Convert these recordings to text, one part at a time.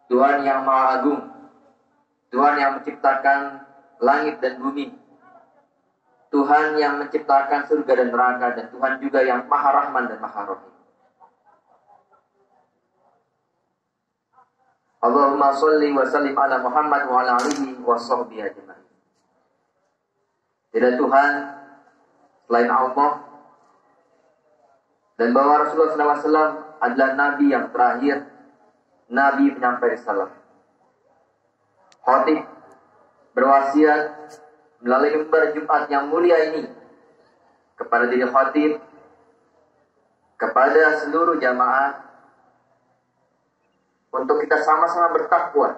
Tuhan yang Maha Agung, Tuhan yang menciptakan langit dan bumi, Tuhan yang menciptakan surga dan neraka, dan Tuhan juga yang Maha Rahman dan Maha Rahim. Allahumma sholli wa sallim ala Muhammad wa ala alihi wa sahbihi ajma'in. Tidak Tuhan selain Allah, dan bahwa Rasulullah SAW adalah Nabi yang terakhir, Nabi penyampai risalah. Khatib berwasiat melalui mimbar Jumat yang mulia ini kepada diri khatib, kepada seluruh jamaah, untuk kita sama-sama bertakwa.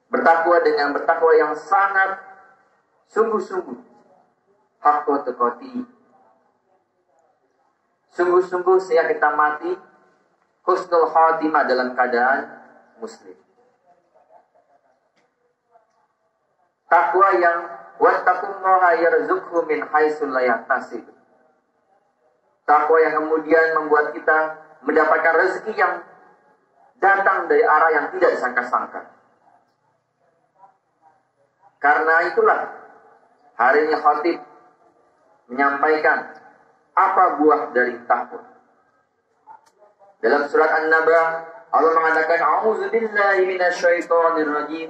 Bertakwa dengan bertakwa yang sangat sungguh-sungguh. Haqqa tuqatih. Sungguh-sungguh sehingga kita mati husnul khatimah dalam keadaan muslim. Takwa yang wattaqullaha yarzuqhu min haitsu la yahtasib. Takwa yang kemudian membuat kita mendapatkan rezeki yang datang dari arah yang tidak disangka-sangka. Karena itulah hari ini khatib menyampaikan apa buah dari takwa. Dalam surat An-Naba Allah mengatakan a'udzu billahi minasyaitonir rajim.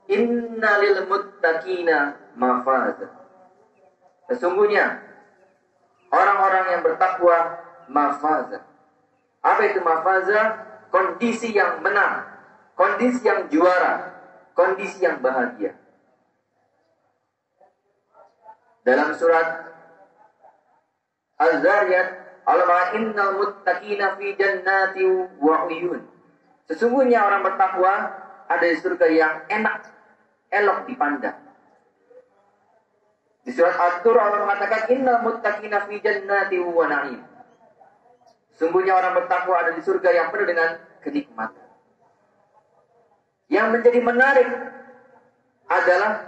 Innalil muttaqina mafaza. Sesungguhnya orang-orang yang bertakwa mafaza. Apa itu mafaza? Kondisi yang menang, kondisi yang juara, kondisi yang bahagia. Dalam surat Al-Zariyat Allah mengatakan innal muttaqina fi jannati wa uyun. Sesungguhnya orang bertakwa ada di surga yang enak, elok dipandang. Di surat At-Tur Allah mengatakan innal muttaqina fi jannati wa na'im. Sungguhnya orang bertakwa ada di surga yang penuh dengan kenikmatan. Yang menjadi menarik adalah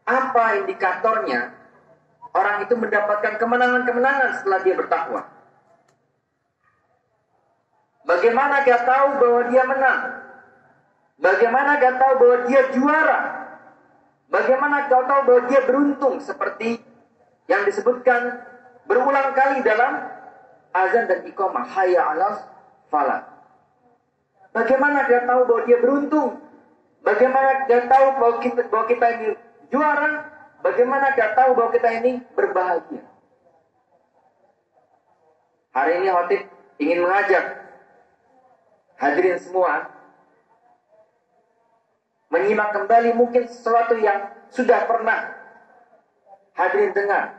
apa indikatornya orang itu mendapatkan kemenangan-kemenangan setelah dia bertakwa. Bagaimana dia tahu bahwa dia menang? Bagaimana dia tahu bahwa dia juara? Bagaimana dia tahu bahwa dia beruntung seperti yang disebutkan berulang kali dalam azan dan iqamah, hayya 'alas falah. Bagaimana dia tahu bahwa dia beruntung? Bagaimana dia tahu bahwa kita ini juara? Bagaimana dia tahu bahwa kita ini berbahagia? Hari ini khatib ingin mengajak hadirin semua menyimak kembali mungkin sesuatu yang sudah pernah hadirin dengar.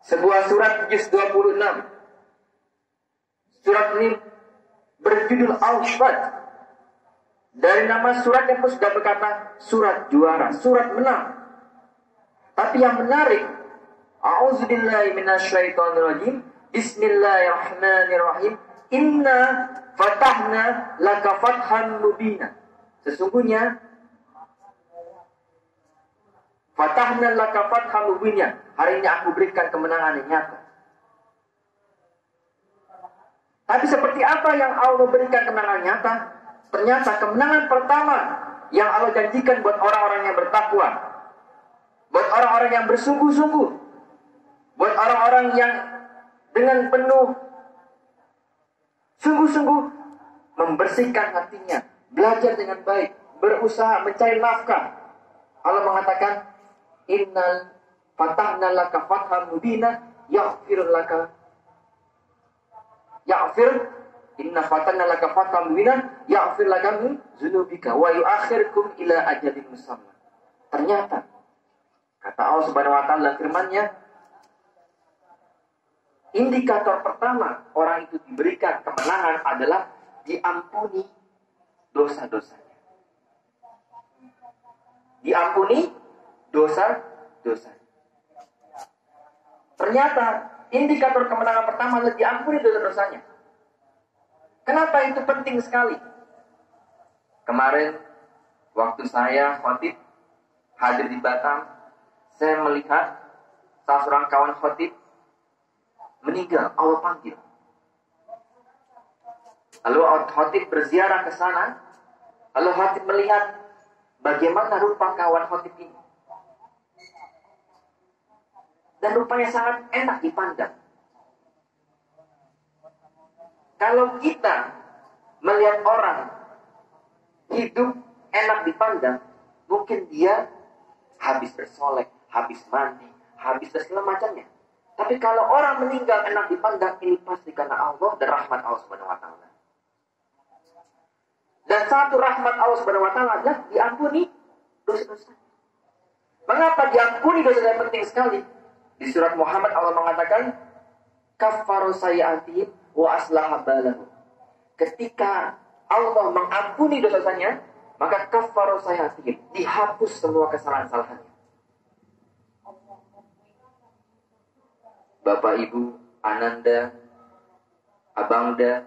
Sebuah surat juz 26. Surat ini berjudul Al-Fat. Dari nama suratnya pun sudah berkata surat juara, surat menang. Tapi yang menarik, a'udzubillahi minasyaitonirrajim. Bismillahirrahmanirrahim. Inna fatahna laka fathan mubina. Sesungguhnya fatahna laka fathan mubina. Hari ini aku berikan kemenangan yang nyata. Tapi seperti apa yang Allah berikan kemenangan nyata? Ternyata kemenangan pertama yang Allah janjikan buat orang-orang yang bertakwa, buat orang-orang yang bersungguh-sungguh, buat orang-orang yang dengan penuh sungguh-sungguh membersihkan hatinya, belajar dengan baik, berusaha mencari nafkah. Allah mengatakan, innal fatahna laka fatham mubina yaghfir laka inna fatahna laka fatham mubina yaghfir laka min dzunubika wa yu'akhirkum ila ajalin musamma. Ternyata kata Allah Subhanahu wa taala firman-Nya, indikator pertama orang itu diberikan kemenangan adalah diampuni dosa-dosanya. Diampuni dosa-dosanya. Ternyata indikator kemenangan pertama adalah diampuni dosa-dosanya. Kenapa itu penting sekali? Kemarin waktu saya khatib hadir di Batam, saya melihat salah seorang kawan khatib meninggal, Allah panggil. Lalu khotib berziarah ke sana. Lalu khotib melihat bagaimana rupa kawan khotib ini. Dan rupanya sangat enak dipandang. Kalau kita melihat orang hidup enak dipandang, mungkin dia habis bersolek, habis mandi, habis segala macamnya. Tapi kalau orang meninggal enak dipandang, ini pasti karena Allah dan rahmat Allah Subhanahu wa taala. Dan satu rahmat Allah Subhanahu wa taala adalah diampuni dosa-dosa. Mengapa diampuni dosa yang penting sekali? Di surat Muhammad Allah mengatakan, "Kaffaru sayyi'atihim wa aslaha balahu." Ketika Allah mengampuni dosanya, maka kaffaru sayyi'atihim, dihapus semua kesalahan-kesalahannya. Bapak, Ibu, Ananda, Abangda,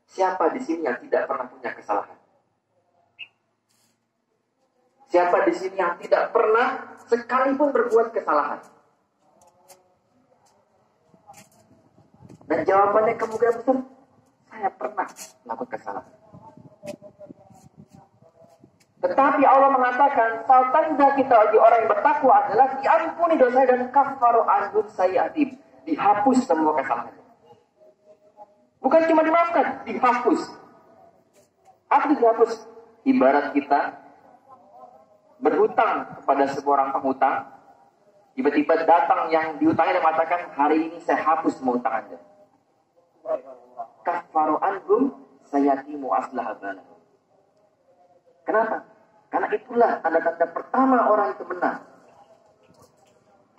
siapa di sini yang tidak pernah punya kesalahan? Siapa di sini yang tidak pernah sekalipun berbuat kesalahan? Dan jawabannya kemungkinan besar, saya pernah melakukan kesalahan. Tetapi Allah mengatakan, tanda kita bagi orang yang bertakwa adalah diampuni dosa dan kafaru anhum sayyi'atihim, dihapus semua kesalahan. Bukan cuma dimaafkan, dihapus. Apa itu dihapus? Ibarat kita berhutang kepada sebuah orang penghutang, tiba-tiba datang yang dihutangi dan mengatakan, hari ini saya hapus semua hutang Anda. Kafaru anhum sayyi'atihim wa aslaha balahu. Kenapa? Karena itulah tanda-tanda pertama orang itu benar.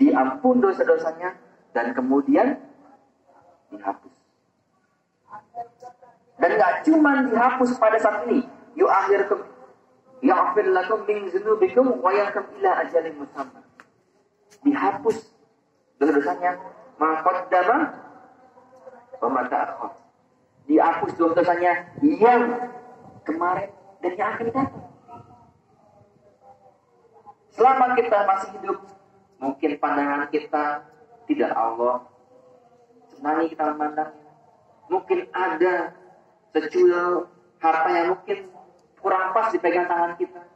Diampun dosa-dosanya dan kemudian dihapus. Dan gak cuma dihapus pada saat ini. Yu'akhirkum ya'fir lakum min dzunubikum wa yakum ila ajalin musamma. Dihapus dosa-dosanya ma qaddama wa ma ta'akhkhar. Dihapus dosa-dosanya yang kemarin dan yang akan datang. Selama kita masih hidup, mungkin pandangan kita tidak Allah senangi kita memandang. Mungkin ada secuil harta yang mungkin kurang pas dipegang tangan kita.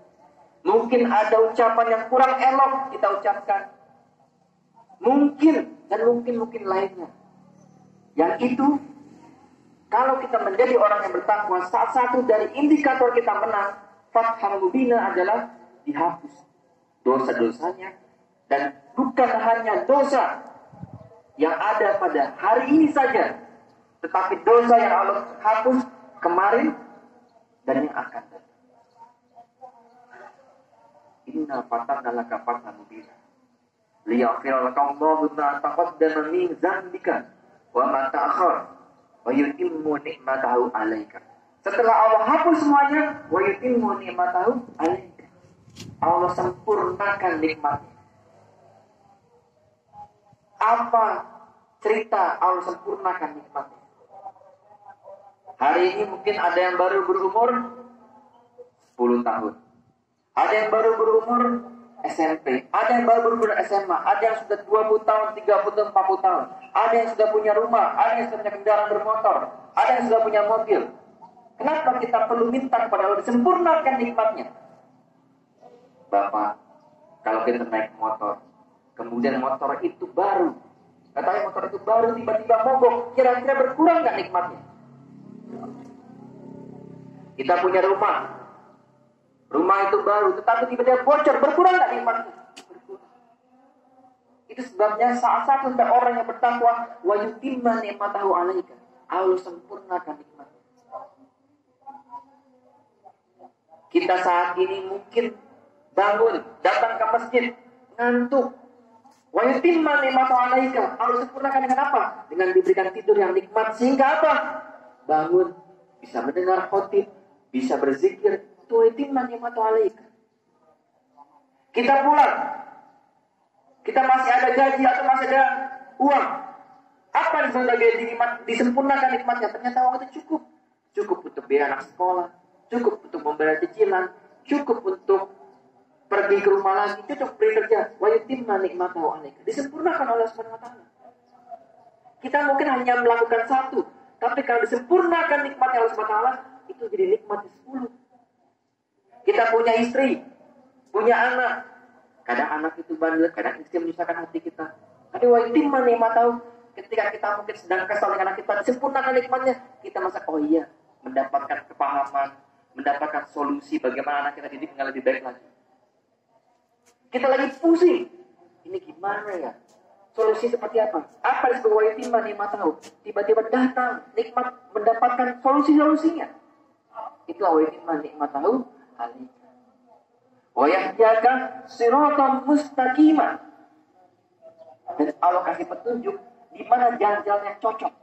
Mungkin ada ucapan yang kurang elok kita ucapkan. Mungkin dan mungkin lainnya. Yang itu, kalau kita menjadi orang yang bertakwa, salah satu dari indikator kita menang, fathul mubina adalah dihapus dosa-dosanya. Dan bukan hanya dosa yang ada pada hari ini saja, tetapi dosa yang Allah hapus kemarin dan yang akan datang. Inna fatanna laka fathan mubina liyaghfira laka Allahu ma taqaddama min dzambika wa ma ta'akhkhar wa yutimmu ni'matahu 'alaika. Setelah Allah hapus semuanya, wa yutimmu ni'matahu 'alaika. Allah sempurnakan nikmatnya. Apa cerita Allah sempurnakan nikmatnya? Hari ini mungkin ada yang baru berumur 10 tahun. Ada yang baru berumur SMP. Ada yang baru berumur SMA. Ada yang sudah 20 tahun, 30 tahun, 40 tahun. Ada yang sudah punya rumah. Ada yang sudah punya kendaraan bermotor. Ada yang sudah punya mobil. Kenapa kita perlu minta kepada Allah disempurnakan nikmatnya? Bapak, kalau kita naik motor, kemudian motor itu baru, katanya motor itu baru tiba-tiba mogok, kira-kira berkurang nggak nikmatnya? Kita punya rumah itu baru, tetapi tiba-tiba bocor, berkurang nggak nikmatnya? Berkurang. Itu sebabnya salah satu dari orang yang bertakwa, wa yutimma ni'matahu 'alaika, Allah sempurnakan nikmatnya. Kita saat ini mungkin bangun, datang ke masjid, ngantuk. Wa yutimma ni'matahu 'alaika, Allah sempurnakan dengan apa? Dengan diberikan tidur yang nikmat, sehingga apa? Bangun, bisa mendengar khotib, bisa berzikir. Wa yutimma ni'matahu 'alaika. Kita pulang, kita masih ada gaji atau masih ada uang. Apa yang disempurnakan nikmatnya? Ternyata uang itu cukup. Cukup untuk biaya anak sekolah, cukup untuk membayar cicilan, cukup untuk pergi ke rumah lagi, cukup beri kerja. Wa yutimma ni'matahu 'alaika. Disempurnakan oleh Subhanahu wa taala. Kita mungkin hanya melakukan satu, Tapi kalau disempurnakan nikmatnya Allah SWT, itu jadi nikmat ke-10. Kita punya istri, punya anak. Kadang anak itu bandel, kadang istri menyusahkan hati kita. Tapi wa yutimma ni'matahu, ketika kita mungkin sedang kesal dengan anak kita, disempurnakan nikmatnya, kita merasa, oh iya, mendapatkan kepahaman, mendapatkan solusi bagaimana anak kita didik dengan lebih baik lagi. Kita lagi pusing, ini gimana ya? Solusi seperti apa? Apa disebut wa yutimma ni'matahu? Tiba-tiba datang nikmat, mendapatkan solusi-solusinya. Itulah wa yutimma ni'matahu alaika. Wa yahdiyaka siratan mustaqimah. Dan Allah kasih petunjuk di mana jalan-jalan yang cocok.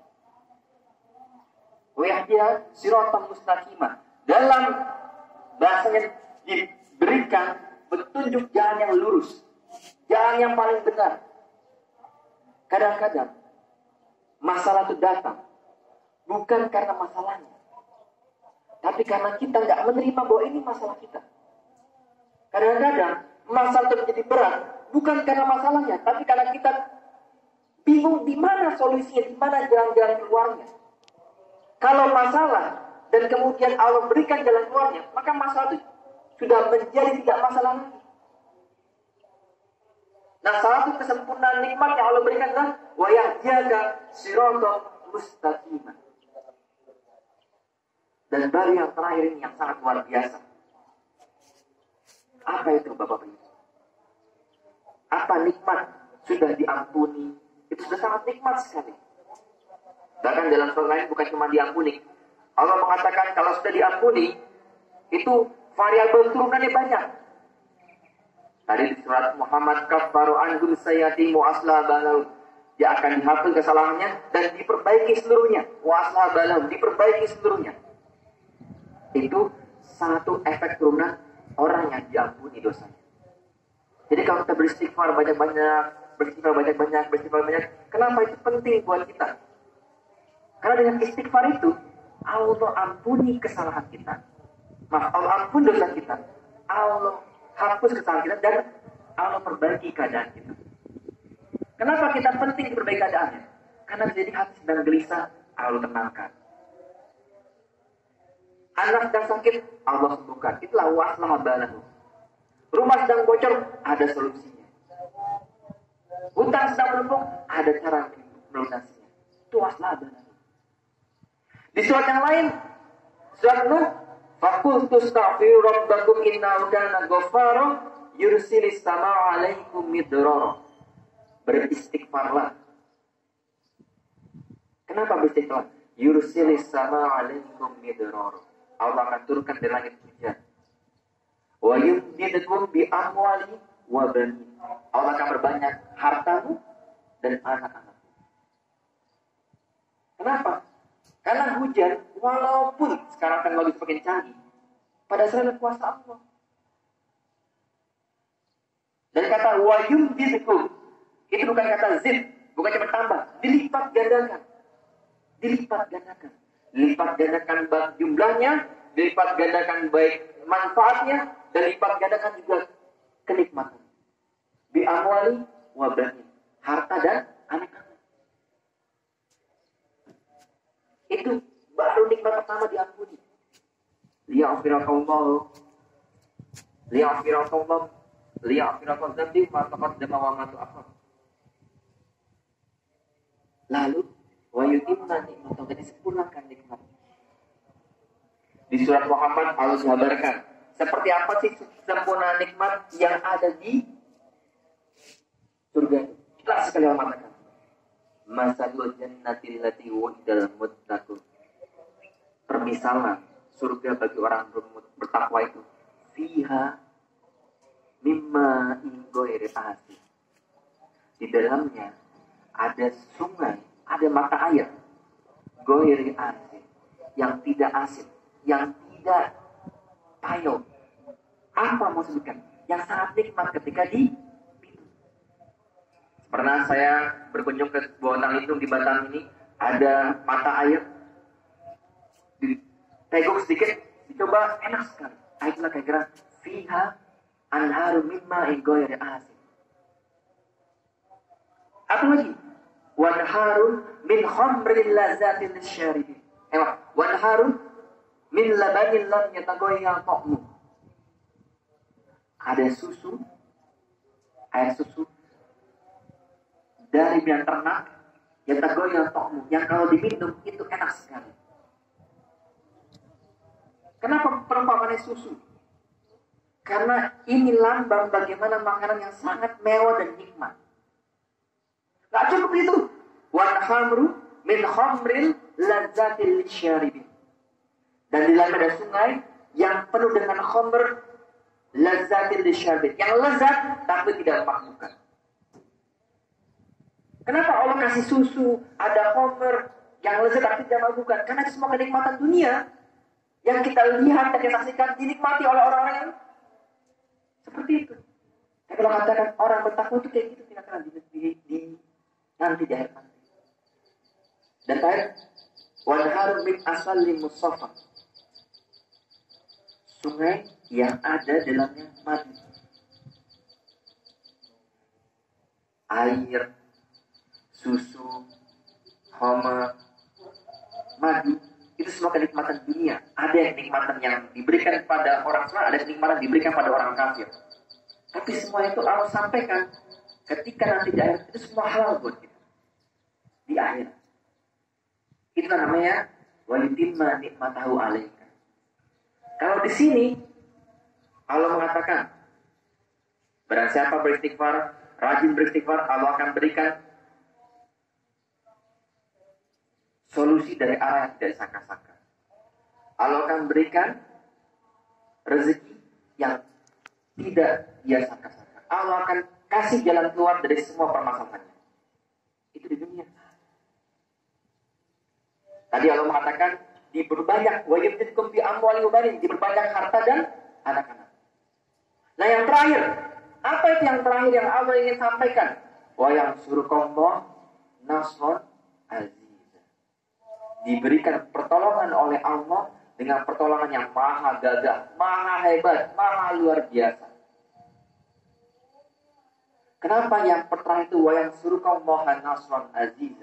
Wa yahdiyaka siratan mustaqimah. Dalam bahasanya diberikan petunjuk jalan yang lurus, jalan yang paling benar. Kadang-kadang masalah itu datang bukan karena masalahnya, tapi karena kita nggak menerima bahwa ini masalah kita. Kadang-kadang masalah itu menjadi berat bukan karena masalahnya, tapi karena kita bingung di mana solusinya, di mana jalan-jalan keluarnya. Kalau masalah dan kemudian Allah berikan jalan keluarnya, maka masalah itu sudah menjadi tidak masalah lagi. Nah, salah satu kesempurnaan nikmat yang Allah berikan adalah wa yahdiyaka siratan mustaqimah. Dan baru yang terakhir ini yang sangat luar biasa. Apa itu Bapak-Ibu? Apa nikmat sudah diampuni? Itu sudah sangat nikmat sekali. Bahkan dalam surat lain bukan cuma diampuni. Allah mengatakan kalau sudah diampuni, itu variabel turunannya banyak. Tadi di surat Muhammad kaffaru anhum sayyi'atihim wa aslaha balahum. Dia akan dihapus kesalahannya dan diperbaiki seluruhnya. Wa aslaha balahum, diperbaiki seluruhnya. Itu satu efek turunan orang yang diampuni dosanya. Jadi kalau kita beristighfar banyak-banyak, kenapa itu penting buat kita? Karena dengan istighfar itu Allah ampuni kesalahan kita. Allah ampuni dosa kita. Allah hapus kesalahan kita dan Allah perbaiki keadaan kita. Kenapa kita penting perbaiki keadaannya? Karena jadi hati sedang gelisah, Allah tenangkan. Anak sedang sakit, Allah sembuhkan. Itulah wa aslaha balahu. Rumah sedang bocor, ada solusinya. Hutang sedang menumpuk, ada cara melunasinya. Itu wa aslaha balahu. Di surat yang lain, surat Nuh, faqultu astaghfiru rabbakum innahu kana ghaffara yursilis samaa 'alaikum midrara. Beristighfarlah. Kenapa beristighfar? Yursilis samaa 'alaikum midrara. Allah akan turunkan dari langit hujan. Wa yumdidkum bi amwali wa banin. Allah akan berbanyak hartamu dan anak-anak. Kenapa? Karena hujan, walaupun sekarang teknologi semakin canggih, pada dasarnya kuasa Allah. Dan kata wa yumdidkum, itu bukan kata zid, bukan cuma tambah, dilipat gandakan. Dilipat gandakan. Dilipat gandakan baik jumlahnya, dilipat gandakan baik manfaatnya, dan lipat gandakan juga kenikmatan. Bi amwali wa banin. Harta dan anak-anak. Itu baru nikmat pertama diampuni. Liya'firakallahu dzambi ma taqaddama wa ma ta'akhkhar. Lalu wa yutimma ni'matahu, jadi sempurnakan nikmat. Di surat Muhammad Allah kabarkan seperti apa sih sempurna nikmat yang ada di surga. Jelas sekali Allah mengatakan, masalul jannati allati wu'idal muttaqun. Permisalan surga bagi orang bertakwa itu, fiha mimma inggoiri asin. Di dalamnya ada sungai, ada mata air, goiri asin, yang tidak asin, yang tidak payung. Apa maksudnya? Yang sangat nikmat ketika di pernah saya berkunjung ke sebuah Talitung di Batam ini, ada mata air, diteguk sedikit, dicoba, enak sekali. Itulah kira-kira fiha anharu mimma inggoiri asin. Apa lagi? wanharun min khamrin lazatin lisyaribin. Wanharun min labanin lam yataghayyar ta'mu. Ada susu, air susu dari binatang ternak yataghayyar ta'mu, yang kalau diminum itu enak sekali. Kenapa perumpamannya susu? Karena ini lambang bagaimana makanan yang sangat mewah dan nikmat. Gak cukup itu. Wan khamru min khamril lazzatil lisyaribin. Dan di dalam ada sungai yang penuh dengan khamr lazzatil lisyaribin, yang lezat tapi tidak memakmurkan. Kenapa Allah kasih susu, ada khamr yang lezat tapi tidak memakmurkan? Karena semua kenikmatan dunia yang kita lihat dan kita saksikan dinikmati oleh orang-orang yang seperti itu. Tapi kalau katakan orang bertakwa itu kayak gitu, tidak akan nanti di akhir nanti. Dan terakhir, wanharun min asalin musaffa, sungai yang ada dalamnya madu. Air, susu, homa, madu, itu semua kenikmatan dunia. Ada yang kenikmatan yang diberikan kepada orang Islam, ada kenikmatan yang diberikan pada orang kafir. Tapi semua itu Allah sampaikan ketika nanti di akhir, itu semua halal buat kita. Di akhir. Itu namanya walitimma nikmatahu alaika. Kalau di sini Allah mengatakan, barang siapa beristighfar, rajin beristighfar, Allah akan berikan solusi dari arah yang tidak disangka-sangka. Allah akan berikan rezeki yang tidak dia sangka-sangka. Allah akan kasih jalan keluar dari semua permasalahannya. Itu di dunia. Tadi Allah mengatakan diperbanyak, wa yumdidkum bi amwali wa banin, diperbanyak harta dan anak-anak. Nah yang terakhir, apa itu yang terakhir yang Allah ingin sampaikan? Wa yansurukumullah nasran aziz. Diberikan pertolongan oleh Allah dengan pertolongan yang maha gagah, maha hebat, maha luar biasa. Kenapa yang pertama itu wa yansurukumullah nasran aziz?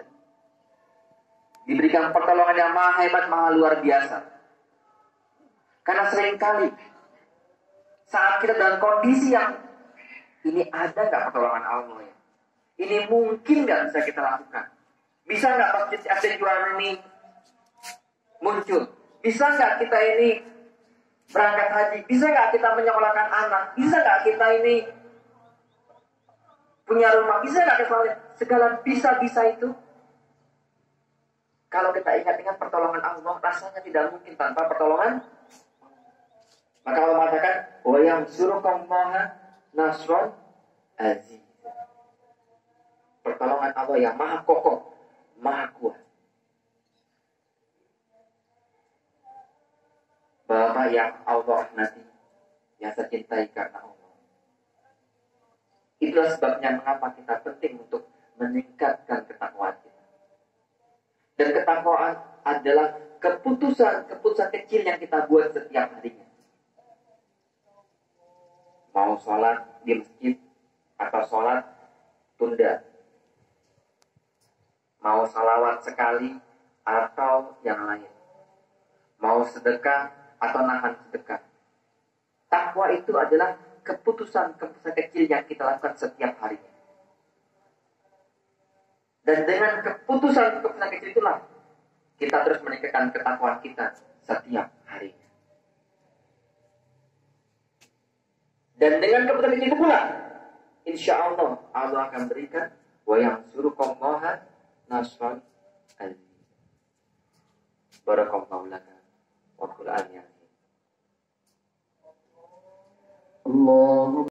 Diberikan pertolongan yang maha hebat, maha luar biasa. Karena seringkali saat kita dalam kondisi yang ini ada nggak pertolongan Allah ya? Ini mungkin nggak bisa kita lakukan? Bisa nggak masjid Asy-Syafi'i ini muncul? Bisa nggak kita ini berangkat haji? Bisa nggak kita menyekolahkan anak? Bisa nggak kita ini punya rumah? Bisa nggak kita segala bisa-bisa itu? Kalau kita ingat-ingat pertolongan Allah, rasanya tidak mungkin tanpa pertolongan. Maka Allah mengatakan, wa yansurukumullah nasran aziz. Pertolongan Allah yang maha kokoh, maha kuat. Bapak yang Allah nanti, yang saya cintai karena Allah. Itulah sebabnya mengapa kita penting untuk meningkatkan ketakwaan kita. Dan ketakwaan adalah keputusan kecil yang kita buat setiap harinya. Mau sholat di masjid atau sholat tunda. Mau salawat sekali atau yang lain. Mau sedekah atau nahan sedekah. Takwa itu adalah keputusan kecil yang kita lakukan setiap harinya. Dan dengan keputusan kecil itulah kita terus meningkatkan ketakwaan kita setiap harinya. Dan dengan keputusan kecil itu pula, insya Allah Allah akan berikan wa yansurukumullah nasran aziz. Barakallahu laka wa qul amin. Allah